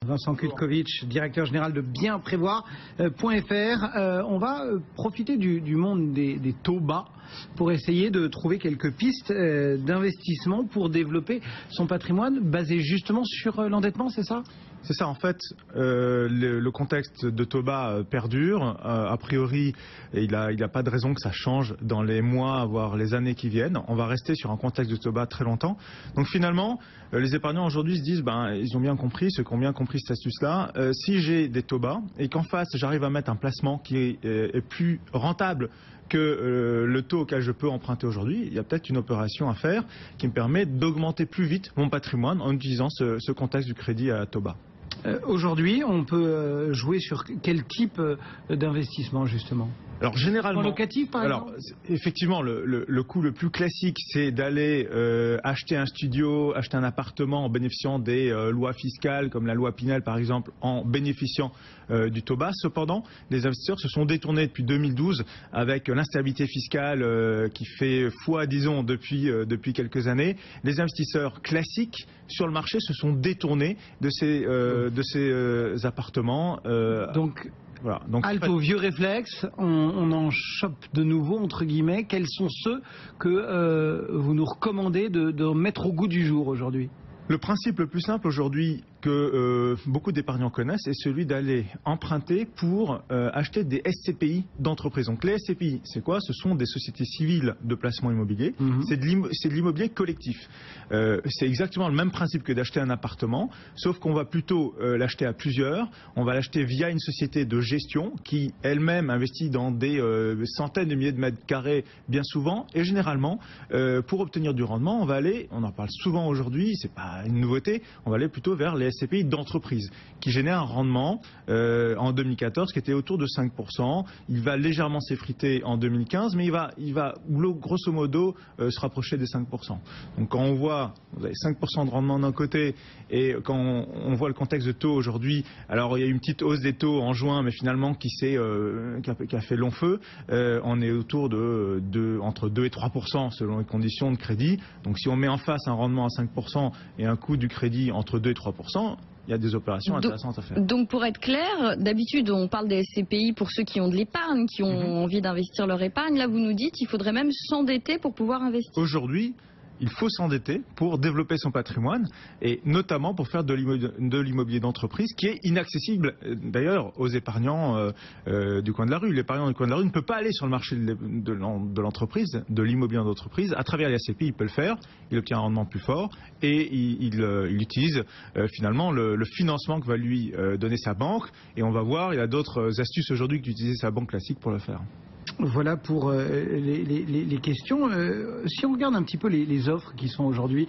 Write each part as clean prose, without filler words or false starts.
Vincent Kutkovitch, directeur général de bienprévoir.fr. On va profiter du monde des taux bas pour essayer de trouver quelques pistes d'investissement pour développer son patrimoine basé justement sur l'endettement, c'est ça ? C'est ça, en fait, le contexte de taux bas perdure. A priori, il n'y a pas de raison que ça change dans les mois, voire les années qui viennent. On va rester sur un contexte de taux bas très longtemps. Donc finalement, les épargnants aujourd'hui se disent, ils ont bien compris, ceux qui ont bien compris cette astuce-là, si j'ai des taux bas et qu'en face, j'arrive à mettre un placement qui est plus rentable que le taux auquel je peux emprunter aujourd'hui, il y a peut-être une opération à faire qui me permet d'augmenter plus vite mon patrimoine en utilisant ce contexte du crédit à taux bas. Aujourd'hui, on peut jouer sur quel type d'investissement justement ? Alors généralement, locatif par exemple ? Effectivement, le coût le plus classique, c'est d'aller acheter un studio, acheter un appartement en bénéficiant des lois fiscales, comme la loi Pinel par exemple, en bénéficiant du taux bas. Cependant, les investisseurs se sont détournés depuis 2012 avec l'instabilité fiscale qui fait foi, disons, depuis quelques années. Les investisseurs classiques sur le marché se sont détournés de ces appartements. Voilà. Donc, halte aux vieux réflexes, on en chope de nouveau, entre guillemets. Quels sont ceux que vous nous recommandez de mettre au goût du jour aujourd'hui ? Le principe le plus simple aujourd'hui que beaucoup d'épargnants connaissent est celui d'aller emprunter pour acheter des SCPI d'entreprise. Donc les SCPI, c'est quoi ? Ce sont des sociétés civiles de placement immobilier. C'est de l'immobilier collectif. C'est exactement le même principe que d'acheter un appartement, sauf qu'on va plutôt l'acheter à plusieurs. On va l'acheter via une société de gestion qui elle-même investit dans des centaines de milliers de mètres carrés bien souvent. Et généralement, pour obtenir du rendement, on va aller, on en parle souvent aujourd'hui, c'est pas une nouveauté, on va aller plutôt vers les SCPI d'entreprise qui génèrent un rendement en 2014 qui était autour de 5%. Il va légèrement s'effriter en 2015, mais il va grosso modo se rapprocher des 5%. Donc quand on voit, vous avez 5% de rendement d'un côté et quand on voit le contexte de taux aujourd'hui, alors il y a eu une petite hausse des taux en juin, mais finalement qui a fait long feu, on est autour de entre 2 et 3% selon les conditions de crédit. Donc si on met en face un rendement à 5% et un coût du crédit entre 2 et 3%, il y a des opérations intéressantes à faire. Donc pour être clair, d'habitude on parle des SCPI pour ceux qui ont de l'épargne, qui ont envie d'investir leur épargne. Là vous nous dites qu'il faudrait même s'endetter pour pouvoir investir. Aujourd'hui, il faut s'endetter pour développer son patrimoine et notamment pour faire de l'immobilier d'entreprise qui est inaccessible d'ailleurs aux épargnants du coin de la rue. L'épargnant du coin de la rue ne peut pas aller sur le marché de l'entreprise, de l'immobilier d'entreprise. À travers les SCPI, il peut le faire, il obtient un rendement plus fort et il utilise finalement le financement que va lui donner sa banque. Et on va voir, il y a d'autres astuces aujourd'hui que d'utiliser sa banque classique pour le faire. Voilà pour les questions. Si on regarde un petit peu les offres qui sont aujourd'hui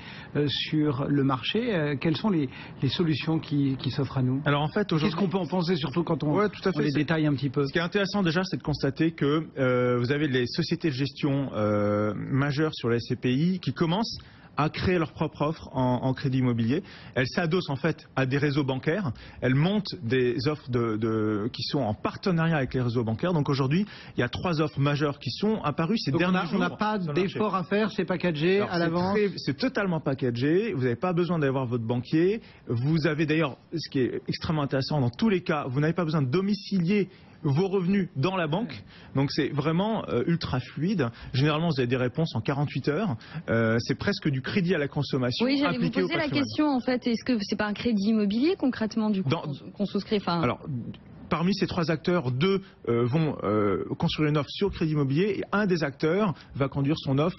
sur le marché, quelles sont les solutions qui s'offrent à nous ? Alors en fait, qu'est-ce qu'on peut en penser, surtout quand on les détaille un petit peu ? Ce qui est intéressant déjà, c'est de constater que vous avez les sociétés de gestion majeures sur la SCPI qui commencent à créer leur propre offre en crédit immobilier. Elles s'adossent en fait à des réseaux bancaires. Elles montent des offres qui sont en partenariat avec les réseaux bancaires. Donc aujourd'hui, il y a 3 offres majeures qui sont apparues ces derniers jours. On n'a pas d'effort à faire, c'est packagé à l'avance. C'est totalement packagé. Vous n'avez pas besoin d'aller voir votre banquier. Vous avez d'ailleurs, ce qui est extrêmement intéressant, dans tous les cas, vous n'avez pas besoin de domicilier vos revenus dans la banque, donc c'est vraiment ultra fluide. Généralement, vous avez des réponses en 48 heures. C'est presque du crédit à la consommation. Oui, j'allais vous poser la question en fait. Est-ce que c'est pas un crédit immobilier concrètement du coup qu'on souscrit Alors, parmi ces 3 acteurs, 2 vont construire une offre sur crédit immobilier et un des acteurs va construire son offre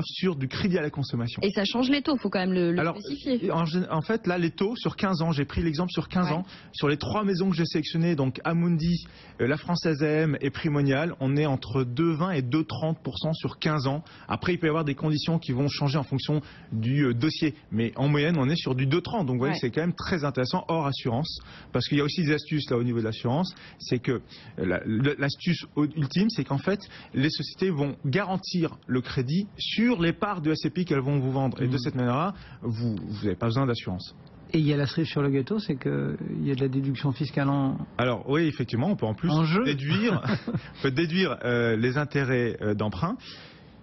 sur du crédit à la consommation. Et ça change les taux, il faut quand même le spécifier. En fait, là, les taux sur 15 ans, j'ai pris l'exemple sur 15 ans, sur les 3 maisons que j'ai sélectionnées, donc Amundi, la Française AM et Primonial, on est entre 2,20 et 2,30% sur 15 ans. Après, il peut y avoir des conditions qui vont changer en fonction du dossier, mais en moyenne, on est sur du 2,30. Donc, vous voyez, c'est quand même très intéressant, hors assurance, parce qu'il y a aussi des astuces là au niveau de l'assurance, c'est que l'astuce ultime, c'est qu'en fait, les sociétés vont garantir le crédit sur les parts de SCPI qu'elles vont vous vendre. Et de cette manière-là, vous n'avez pas besoin d'assurance. Et il y a la cerise sur le gâteau, c'est qu'il y a de la déduction fiscale Alors oui, effectivement, on peut en plus déduire les intérêts d'emprunt.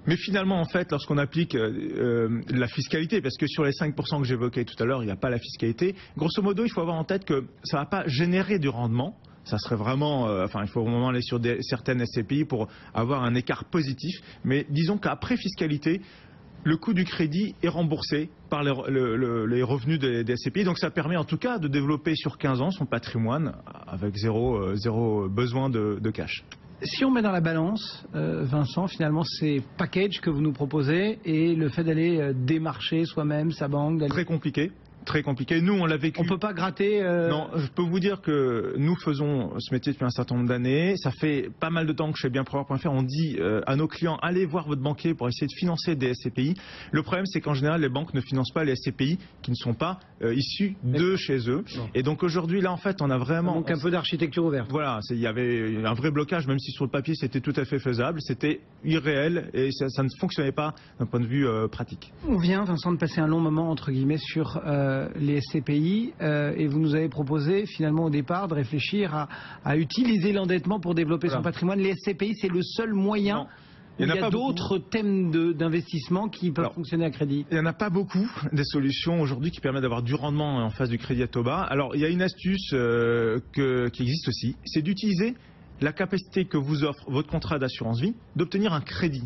Mais finalement, en fait, lorsqu'on applique la fiscalité, parce que sur les 5% que j'évoquais tout à l'heure, il n'y a pas la fiscalité, grosso modo, il faut avoir en tête que ça ne va pas générer du rendement. Ça serait vraiment, il faut vraiment aller sur certaines SCPI pour avoir un écart positif. Mais disons qu'après fiscalité, le coût du crédit est remboursé par les revenus des SCPI. Donc ça permet en tout cas de développer sur 15 ans son patrimoine avec zéro besoin de cash. Si on met dans la balance, Vincent, finalement, ces packages que vous nous proposez et le fait d'aller démarcher soi-même sa banque... Très compliqué. Très compliqué. Nous, on l'a vécu. On peut pas gratter. Non, je peux vous dire que nous faisons ce métier depuis un certain nombre d'années. Ça fait pas mal de temps que chez bienpouvoir.fr, on dit à nos clients, allez voir votre banquier pour essayer de financer des SCPI. Le problème, c'est qu'en général, les banques ne financent pas les SCPI qui ne sont pas issus de chez eux. Non. Et donc aujourd'hui, là, en fait, on a vraiment... Donc un peu d'architecture ouverte. Voilà, il y avait un vrai blocage, même si sur le papier, c'était tout à fait faisable. C'était irréel et ça ne fonctionnait pas d'un point de vue pratique. On vient, Vincent, de passer un long moment, entre guillemets, sur les SCPI et vous nous avez proposé finalement au départ de réfléchir à utiliser l'endettement pour développer son patrimoine. Les SCPI, c'est le seul moyen. Non. Il y a d'autres thèmes d'investissement qui peuvent fonctionner à crédit. Il n'y en a pas beaucoup des solutions aujourd'hui qui permettent d'avoir du rendement en face du crédit à taux bas. Alors il y a une astuce qui existe aussi, c'est d'utiliser la capacité que vous offre votre contrat d'assurance vie d'obtenir un crédit.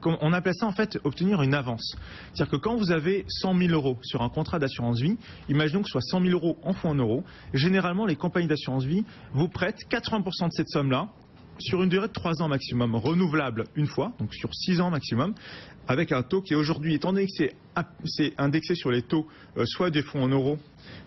On appelle ça en fait obtenir une avance. C'est-à-dire que quand vous avez 100 000 euros sur un contrat d'assurance vie, imaginons que ce soit 100 000 euros en fonds en euros, généralement les compagnies d'assurance vie vous prêtent 80% de cette somme-là sur une durée de 3 ans maximum, renouvelable une fois, donc sur 6 ans maximum, avec un taux qui est aujourd'hui, étant donné que c'est indexé sur les taux soit des fonds en euros,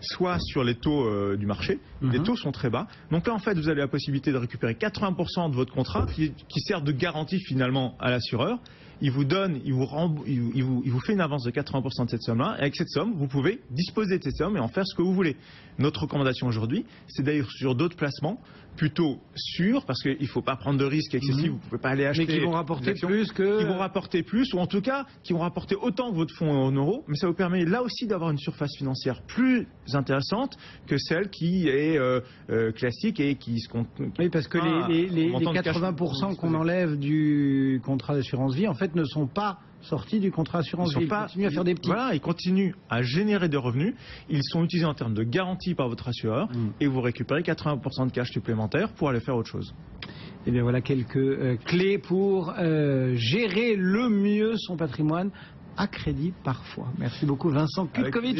soit sur les taux du marché, les taux sont très bas. Donc là, en fait, vous avez la possibilité de récupérer 80% de votre contrat qui sert de garantie finalement à l'assureur. Il vous donne, il vous fait une avance de 80% de cette somme-là. Et avec cette somme, vous pouvez disposer de cette somme et en faire ce que vous voulez. Notre recommandation aujourd'hui, c'est d'ailleurs sur d'autres placements plutôt sûrs, parce qu'il ne faut pas prendre de risques excessifs. Vous ne pouvez pas aller acheter. Mais qui vont rapporter plus que. Qui vont rapporter plus, ou en tout cas qui vont rapporter autant que votre fonds en euros. Mais ça vous permet là aussi d'avoir une surface financière plus intéressante que celle qui est classique et qui se compte. Oui, parce que les 80% qu'on enlève du contrat d'assurance vie, en fait, ne sont pas sortis du contrat assurance vie. Ils continuent à faire des petits. Voilà, ils continuent à générer des revenus. Ils sont utilisés en termes de garantie par votre assureur et vous récupérez 80% de cash supplémentaire pour aller faire autre chose. Et bien voilà quelques clés pour gérer le mieux son patrimoine à crédit parfois. Merci beaucoup Vincent Kutkovic.